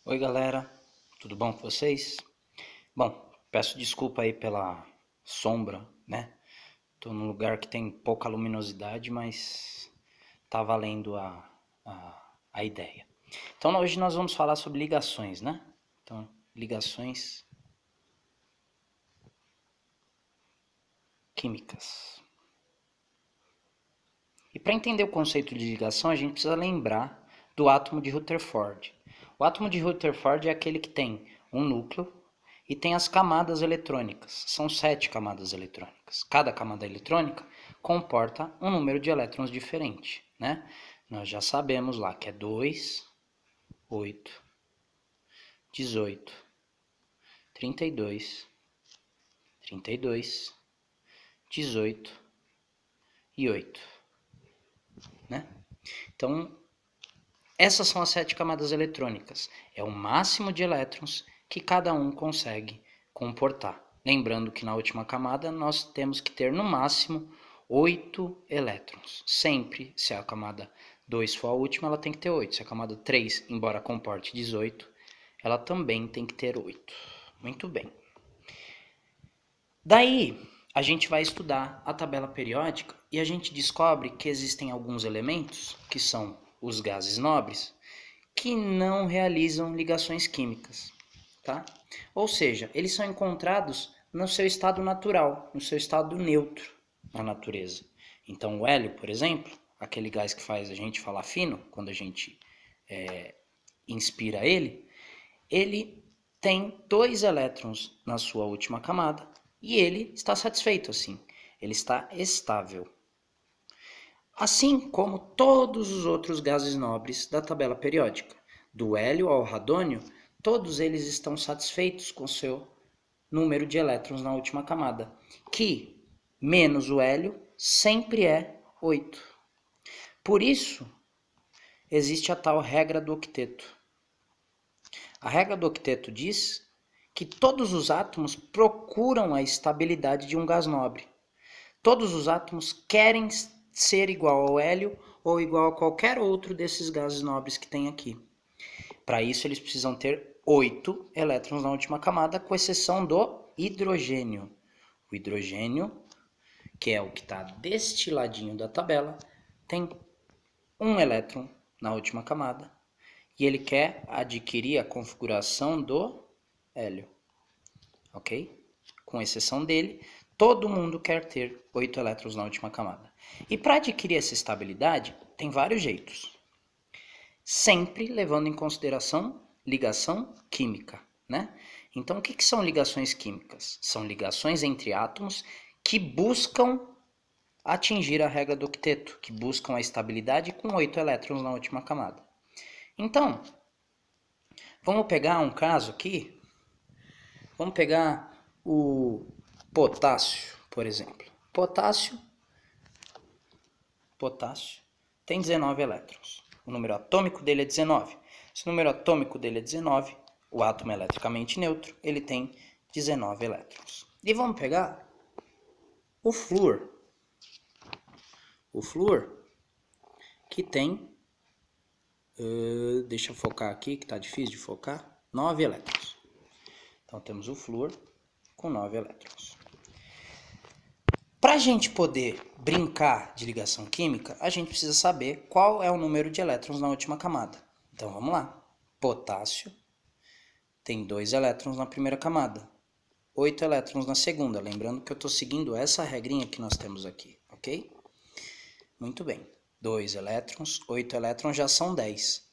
Oi galera, tudo bom com vocês? Bom, peço desculpa aí pela sombra, né? Tô num lugar que tem pouca luminosidade, mas tá valendo a ideia. Então hoje nós vamos falar sobre ligações, né? Então, ligações químicas. E para entender o conceito de ligação, a gente precisa lembrar do átomo de Rutherford. O átomo de Rutherford é aquele que tem um núcleo e tem as camadas eletrônicas. São 7 camadas eletrônicas. Cada camada eletrônica comporta um número de elétrons diferente, né? Nós já sabemos lá que é 2, 8, 18, 32, 32, 18 e 8, né? Então, essas são as 7 camadas eletrônicas. É o máximo de elétrons que cada um consegue comportar. Lembrando que na última camada nós temos que ter no máximo 8 elétrons. Sempre, se a camada 2 for a última, ela tem que ter 8. Se a camada 3, embora comporte 18, ela também tem que ter 8. Muito bem. Daí, a gente vai estudar a tabela periódica e a gente descobre que existem alguns elementos, que são os gases nobres, que não realizam ligações químicas, tá? Ou seja, eles são encontrados no seu estado natural, no seu estado neutro na natureza. Então, o hélio, por exemplo, aquele gás que faz a gente falar fino, quando a gente inspira ele tem 2 elétrons na sua última camada e ele está satisfeito assim, ele está estável. Assim como todos os outros gases nobres da tabela periódica, do hélio ao radônio, todos eles estão satisfeitos com seu número de elétrons na última camada, que menos o hélio sempre é 8. Por isso, existe a tal regra do octeto. A regra do octeto diz que todos os átomos procuram a estabilidade de um gás nobre. Todos os átomos querem ser igual ao hélio ou igual a qualquer outro desses gases nobres que tem aqui. Para isso, eles precisam ter 8 elétrons na última camada, com exceção do hidrogênio. O hidrogênio, que é o que está deste ladinho da tabela, tem 1 elétron na última camada e ele quer adquirir a configuração do hélio, ok? Com exceção dele, todo mundo quer ter 8 elétrons na última camada. E para adquirir essa estabilidade, tem vários jeitos. Sempre levando em consideração ligação química, né? Então, o que são ligações químicas? São ligações entre átomos que buscam atingir a regra do octeto, que buscam a estabilidade com 8 elétrons na última camada. Então, vamos pegar um caso aqui. Vamos pegar o potássio, por exemplo. Potássio tem 19 elétrons. O número atômico dele é 19. Se o número atômico dele é 19, o átomo é eletricamente neutro, ele tem 19 elétrons. E vamos pegar o flúor. O flúor que tem, deixa eu focar aqui que está difícil de focar, 9 elétrons. Então temos o flúor com 9 elétrons. Para a gente poder brincar de ligação química, a gente precisa saber qual é o número de elétrons na última camada. Então vamos lá. Potássio tem 2 elétrons na primeira camada, 8 elétrons na segunda. Lembrando que eu estou seguindo essa regrinha que nós temos aqui, ok? Muito bem. 2 elétrons, 8 elétrons já são 10.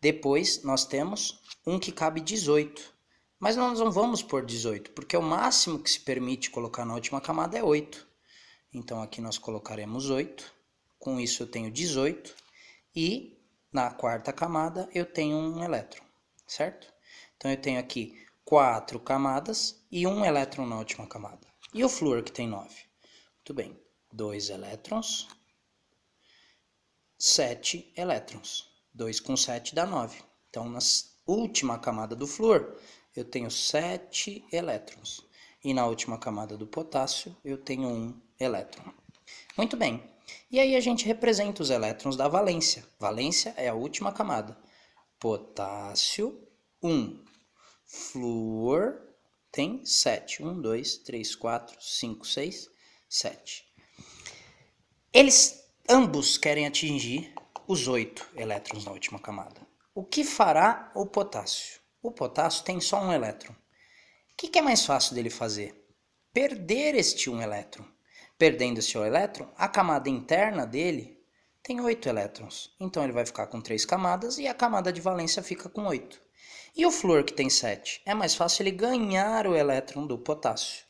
Depois nós temos um que cabe 18. Mas nós não vamos pôr 18, porque o máximo que se permite colocar na última camada é 8. Então aqui nós colocaremos 8. Com isso eu tenho 18. E na quarta camada eu tenho um elétron, certo? Então eu tenho aqui 4 camadas e um elétron na última camada. E o flúor que tem 9? Muito bem. 2 elétrons, 7 elétrons. 2 com 7 dá 9. Então na última camada do flúor eu tenho 7 elétrons. E na última camada do potássio eu tenho 1 elétron. Muito bem. E aí a gente representa os elétrons da valência. Valência é a última camada. Potássio, 1. Flúor tem 7. 1, 2, 3, 4, 5, 6, 7. Eles ambos querem atingir os 8 elétrons na última camada. O que fará o potássio? O potássio tem só um elétron. O que é mais fácil dele fazer? Perder este um elétron. Perdendo esse um elétron, a camada interna dele tem 8 elétrons. Então ele vai ficar com 3 camadas e a camada de valência fica com 8. E o flúor que tem 7? É mais fácil ele ganhar o elétron do potássio.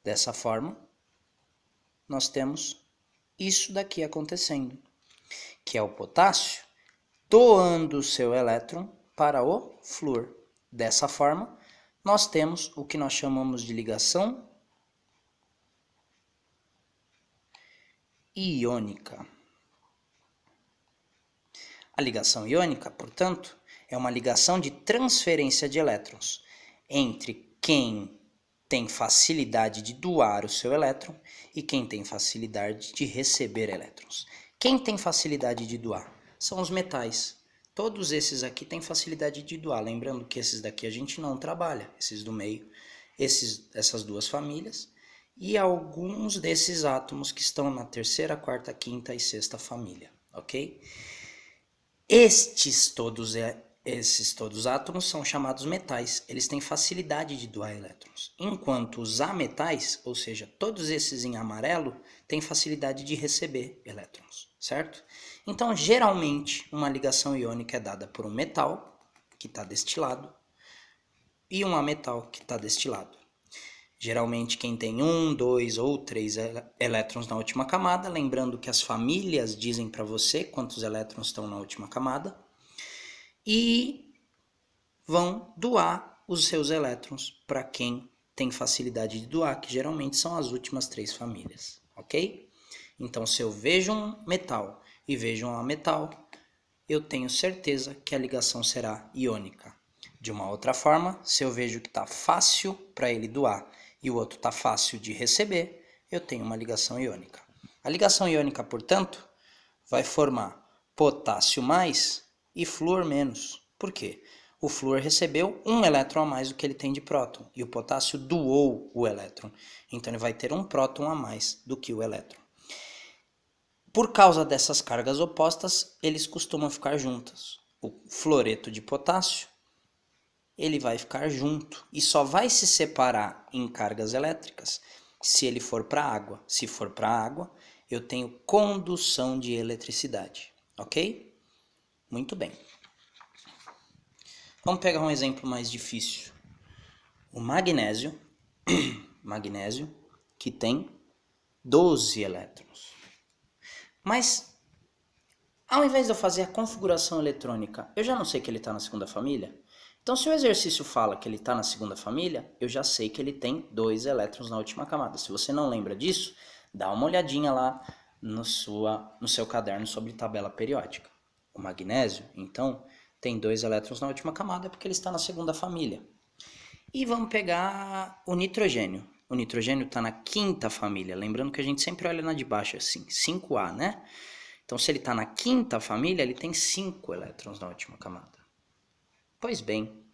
Dessa forma, nós temos isso daqui acontecendo, que é o potássio doando o seu elétron para o flúor. Dessa forma, nós temos o que nós chamamos de ligação iônica. A ligação iônica, portanto, é uma ligação de transferência de elétrons entre quem tem facilidade de doar o seu elétron e quem tem facilidade de receber elétrons. Quem tem facilidade de doar? São os metais. Todos esses aqui têm facilidade de doar. Lembrando que esses daqui a gente não trabalha, esses do meio, essas duas famílias, e alguns desses átomos que estão na terceira, quarta, quinta e sexta família, ok? Esses todos átomos são chamados metais, eles têm facilidade de doar elétrons, enquanto os ametais, ou seja, todos esses em amarelo, têm facilidade de receber elétrons, certo? Então, geralmente, uma ligação iônica é dada por um metal, que está destilado, e um ametal, que está destilado. Geralmente, quem tem 1, 2 ou 3 elétrons na última camada, lembrando que as famílias dizem para você quantos elétrons estão na última camada, e vão doar os seus elétrons para quem tem facilidade de doar, que geralmente são as últimas 3 famílias, ok? Então, se eu vejo um metal e vejo um ametal, eu tenho certeza que a ligação será iônica. De uma outra forma, se eu vejo que está fácil para ele doar e o outro está fácil de receber, eu tenho uma ligação iônica. A ligação iônica, portanto, vai formar potássio mais e flúor menos. Por quê? O flúor recebeu um elétron a mais do que ele tem de próton e o potássio doou o elétron. Então ele vai ter um próton a mais do que o elétron. Por causa dessas cargas opostas, eles costumam ficar juntos. O fluoreto de potássio, ele vai ficar junto e só vai se separar em cargas elétricas se ele for para a água. Se for para a água, eu tenho condução de eletricidade, ok? Muito bem. Vamos pegar um exemplo mais difícil. O magnésio, que tem 12 elétrons. Mas, ao invés de eu fazer a configuração eletrônica, eu já não sei que ele está na segunda família? Então, se o exercício fala que ele está na segunda família, eu já sei que ele tem 2 elétrons na última camada. Se você não lembra disso, dá uma olhadinha lá no seu caderno sobre tabela periódica. O magnésio, então, tem 2 elétrons na última camada porque ele está na segunda família. E vamos pegar o nitrogênio. O nitrogênio está na quinta família. Lembrando que a gente sempre olha na de baixo assim, 5A, né? Então, se ele está na quinta família, ele tem 5 elétrons na última camada. Pois bem,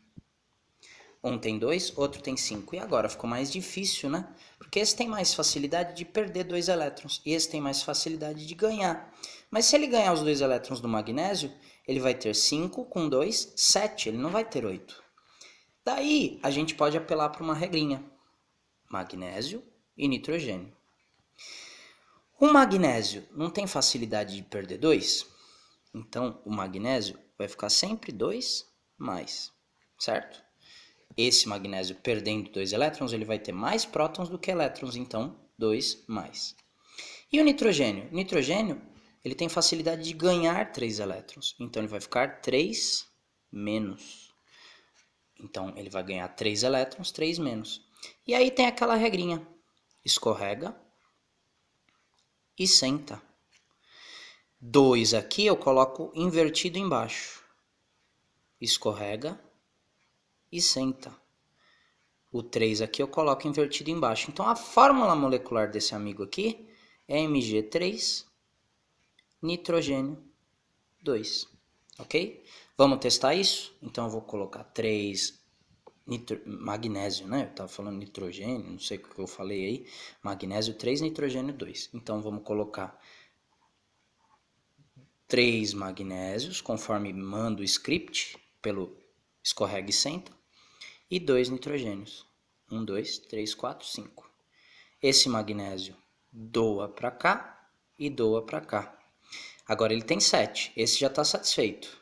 um tem 2, outro tem 5. E agora ficou mais difícil, né? Porque esse tem mais facilidade de perder 2 elétrons e esse tem mais facilidade de ganhar. Mas se ele ganhar os 2 elétrons do magnésio, ele vai ter 5 com 2, 7. Ele não vai ter 8. Daí, a gente pode apelar para uma regrinha. Magnésio e nitrogênio. O magnésio não tem facilidade de perder 2? Então, o magnésio vai ficar sempre 2 mais, certo? Esse magnésio perdendo 2 elétrons, ele vai ter mais prótons do que elétrons, então 2 mais. E o nitrogênio? O nitrogênio, ele tem facilidade de ganhar 3 elétrons, então ele vai ficar 3 menos. Então ele vai ganhar 3 elétrons, 3 menos. E aí tem aquela regrinha, escorrega e senta. 2 aqui eu coloco invertido embaixo. Escorrega e senta. O 3 aqui eu coloco invertido embaixo. Então a fórmula molecular desse amigo aqui é Mg3 nitrogênio 2, ok? Vamos testar isso? Então eu vou colocar 3 magnésio, né? Eu estava falando nitrogênio, não sei o que eu falei aí. Magnésio 3, nitrogênio 2. Então vamos colocar 3 magnésios, conforme manda o script, pelo escorrega e senta, e 2 nitrogênios. 1, 2, 3, 4, 5. Esse magnésio doa para cá e doa para cá. Agora ele tem 7, esse já está satisfeito.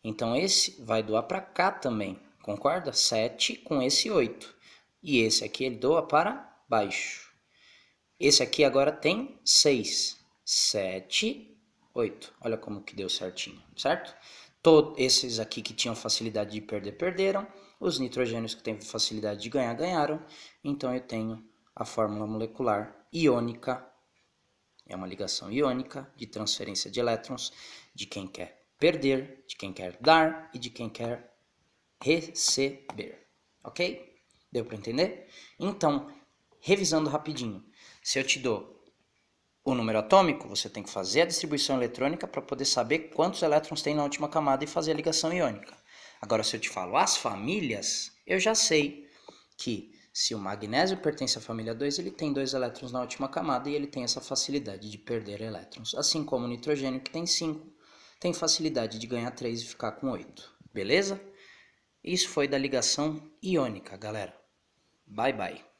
Então esse vai doar para cá também, concorda? 7 com esse 8. E esse aqui ele doa para baixo. Esse aqui agora tem 6. 7, 8. Olha como que deu certinho, certo? Todos esses aqui que tinham facilidade de perder, perderam. Os nitrogênios que têm facilidade de ganhar, ganharam. Então eu tenho a fórmula molecular iônica. É uma ligação iônica de transferência de elétrons de quem quer perder, de quem quer dar e de quem quer receber. Ok? Deu para entender? Então, revisando rapidinho. Se eu te dou o número atômico, você tem que fazer a distribuição eletrônica para poder saber quantos elétrons tem na última camada e fazer a ligação iônica. Agora, se eu te falo as famílias, eu já sei que se o magnésio pertence à família 2, ele tem 2 elétrons na última camada e ele tem essa facilidade de perder elétrons. Assim como o nitrogênio, que tem 5, tem facilidade de ganhar 3 e ficar com 8. Beleza? Isso foi da ligação iônica, galera. Bye, bye.